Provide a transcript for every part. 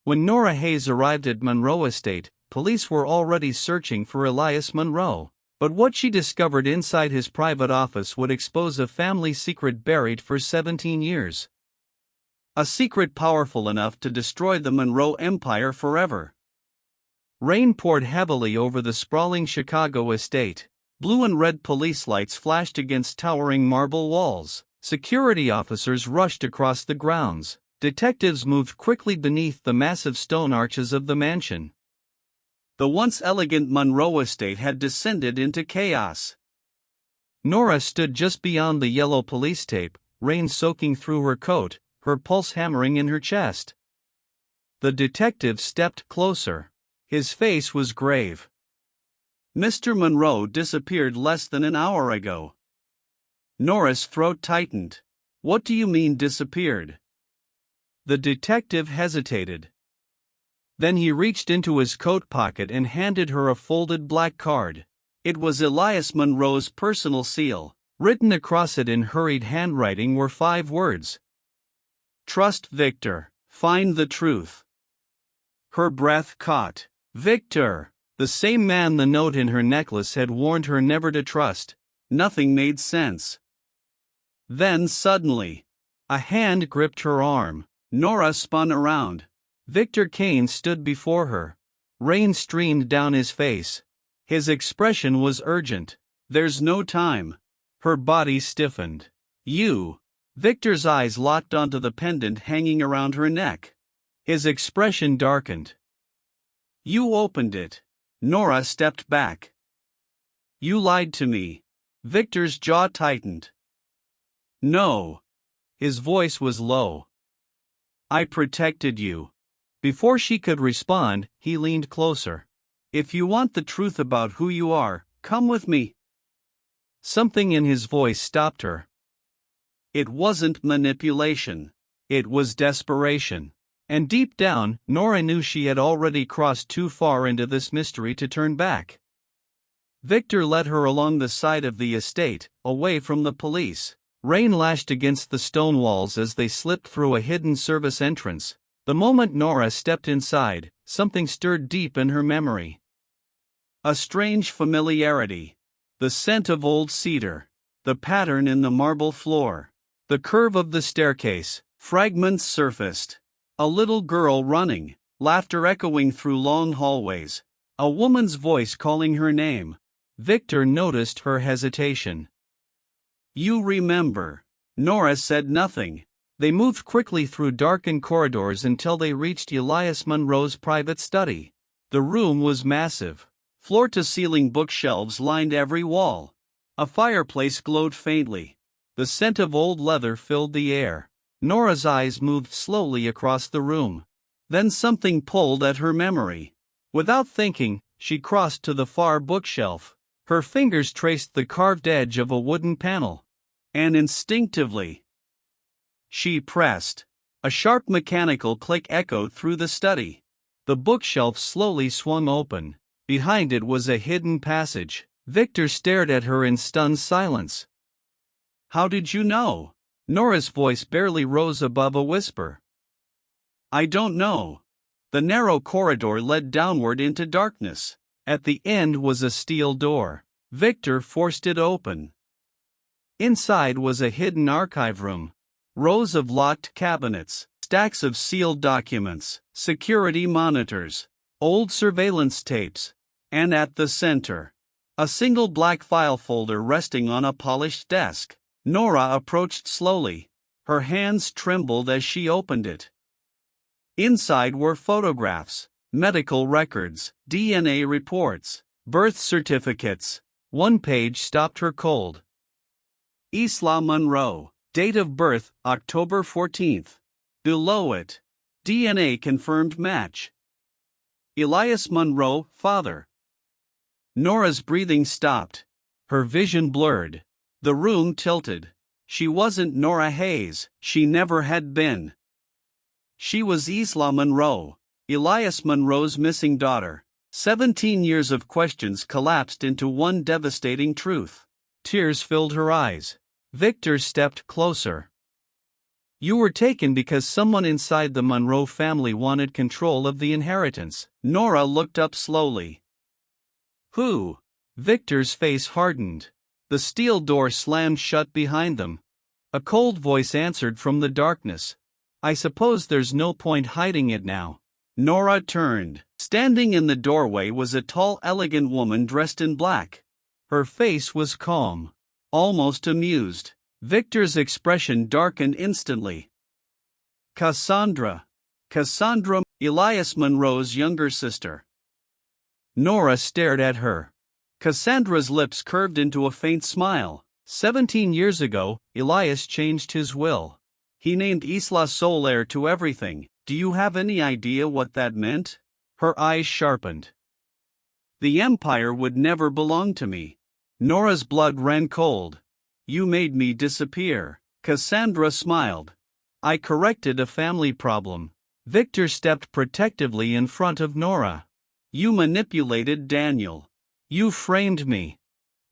When Nora Hayes arrived at Monroe Estate, police were already searching for Elias Monroe. But what she discovered inside his private office would expose a family secret buried for 17 years. A secret powerful enough to destroy the Monroe Empire forever. Rain poured heavily over the sprawling Chicago estate. Blue and red police lights flashed against towering marble walls. Security officers rushed across the grounds. Detectives moved quickly beneath the massive stone arches of the mansion. The once elegant Monroe Estate had descended into chaos. Nora stood just beyond the yellow police tape, rain soaking through her coat, her pulse hammering in her chest. The detective stepped closer. His face was grave. "Mr. Monroe disappeared less than an hour ago." Nora's throat tightened. "What do you mean disappeared?" The detective hesitated. Then he reached into his coat pocket and handed her a folded black card. It was Elias Monroe's personal seal. Written across it in hurried handwriting were 5 words. "Trust Victor. Find the truth." Her breath caught. Victor! The same man the note in her necklace had warned her never to trust. Nothing made sense. Then suddenly, a hand gripped her arm. Nora spun around. Victor Kane stood before her. Rain streamed down his face. His expression was urgent. "There's no time." Her body stiffened. "You." Victor's eyes locked onto the pendant hanging around her neck. His expression darkened. "You opened it." Nora stepped back. "You lied to me." Victor's jaw tightened. "No." His voice was low. "I protected you." Before she could respond, he leaned closer. "If you want the truth about who you are, come with me." Something in his voice stopped her. It wasn't manipulation. It was desperation. And deep down, Nora knew she had already crossed too far into this mystery to turn back. Victor led her along the side of the estate, away from the police. Rain lashed against the stone walls as they slipped through a hidden service entrance. The moment Nora stepped inside, something stirred deep in her memory. A strange familiarity. The scent of old cedar. The pattern in the marble floor. The curve of the staircase. Fragments surfaced. A little girl running, laughter echoing through long hallways. A woman's voice calling her name. Victor noticed her hesitation. "You remember." Nora said nothing. They moved quickly through darkened corridors until they reached Elias Monroe's private study. The room was massive. Floor-to-ceiling bookshelves lined every wall. A fireplace glowed faintly. The scent of old leather filled the air. Nora's eyes moved slowly across the room. Then something pulled at her memory. Without thinking, she crossed to the far bookshelf. Her fingers traced the carved edge of a wooden panel. And instinctively, she pressed. A sharp mechanical click echoed through the study. The bookshelf slowly swung open. Behind it was a hidden passage. Victor stared at her in stunned silence. "How did you know?" Nora's voice barely rose above a whisper. "I don't know." The narrow corridor led downward into darkness. At the end was a steel door. Victor forced it open. Inside was a hidden archive room. Rows of locked cabinets, stacks of sealed documents, security monitors, old surveillance tapes, and at the center, a single black file folder resting on a polished desk. Nora approached slowly. Her hands trembled as she opened it. Inside were photographs, medical records, DNA reports, birth certificates. One page stopped her cold. Elias Monroe. Date of birth, October 14th. Below it, DNA confirmed match. Elias Monroe, father. Nora's breathing stopped. Her vision blurred. The room tilted. She wasn't Nora Hayes, she never had been. She was Elias Monroe, Elias Monroe's missing daughter. 17 years of questions collapsed into one devastating truth. Tears filled her eyes. Victor stepped closer. You were taken because someone inside the Monroe family wanted control of the inheritance. Nora looked up slowly. Who? Victor's face hardened. The steel door slammed shut behind them. A cold voice answered from the darkness. I suppose there's no point hiding it now. Nora turned. Standing in the doorway was a tall, elegant woman dressed in black. Her face was calm, almost amused. Victor's expression darkened instantly. Cassandra. Cassandra, Elias Monroe's younger sister. Nora stared at her. Cassandra's lips curved into a faint smile. 17 years ago, Elias changed his will. He named Isla sole heir to everything. Do you have any idea what that meant? Her eyes sharpened. The empire would never belong to me. Nora's blood ran cold. You made me disappear. Cassandra smiled. I corrected a family problem. Victor stepped protectively in front of Nora. You manipulated Daniel. You framed me.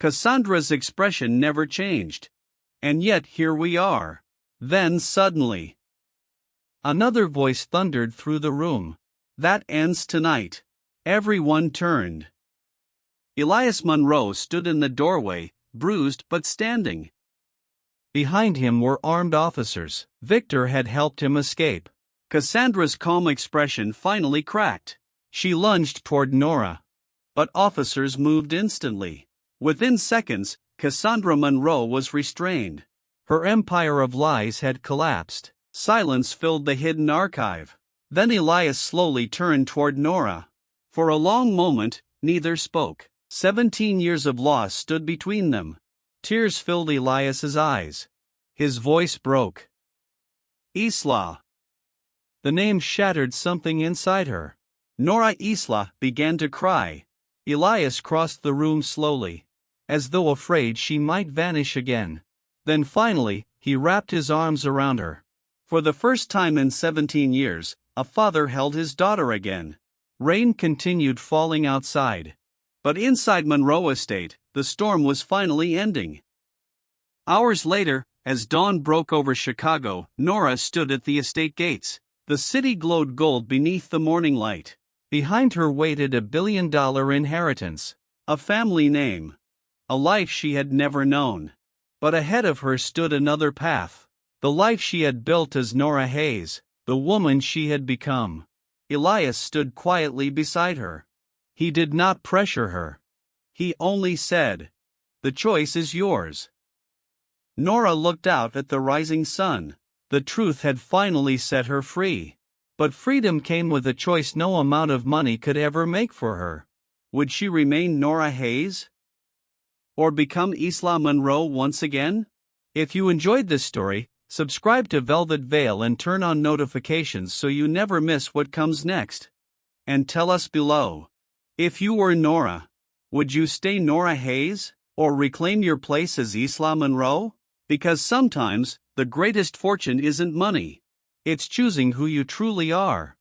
Cassandra's expression never changed. And yet here we are. Then suddenly, another voice thundered through the room. That ends tonight. Everyone turned. Elias Monroe stood in the doorway, bruised but standing. Behind him were armed officers. Victor had helped him escape. Cassandra's calm expression finally cracked. She lunged toward Nora. But officers moved instantly. Within seconds, Cassandra Monroe was restrained. Her empire of lies had collapsed. Silence filled the hidden archive. Then Elias slowly turned toward Nora. For a long moment, neither spoke. 17 years of loss stood between them. Tears filled Elias's eyes. His voice broke. Isla. The name shattered something inside her. Nora Isla began to cry. Elias crossed the room slowly, as though afraid she might vanish again. Then finally, he wrapped his arms around her. For the first time in 17 years, a father held his daughter again. Rain continued falling outside. But inside Monroe Estate, the storm was finally ending. Hours later, as dawn broke over Chicago, Nora stood at the estate gates. The city glowed gold beneath the morning light. Behind her waited $1 billion inheritance, a family name, a life she had never known. But ahead of her stood another path, the life she had built as Nora Hayes, the woman she had become. Elias stood quietly beside her. He did not pressure her. He only said, "The choice is yours." Nora looked out at the rising sun. The truth had finally set her free. But freedom came with a choice no amount of money could ever make for her. Would she remain Nora Hayes? Or become Isla Monroe once again? If you enjoyed this story, subscribe to Velvet Veil and turn on notifications so you never miss what comes next. And tell us below. If you were Nora, would you stay Nora Hayes, or reclaim your place as Isla Monroe? Because sometimes, the greatest fortune isn't money. It's choosing who you truly are.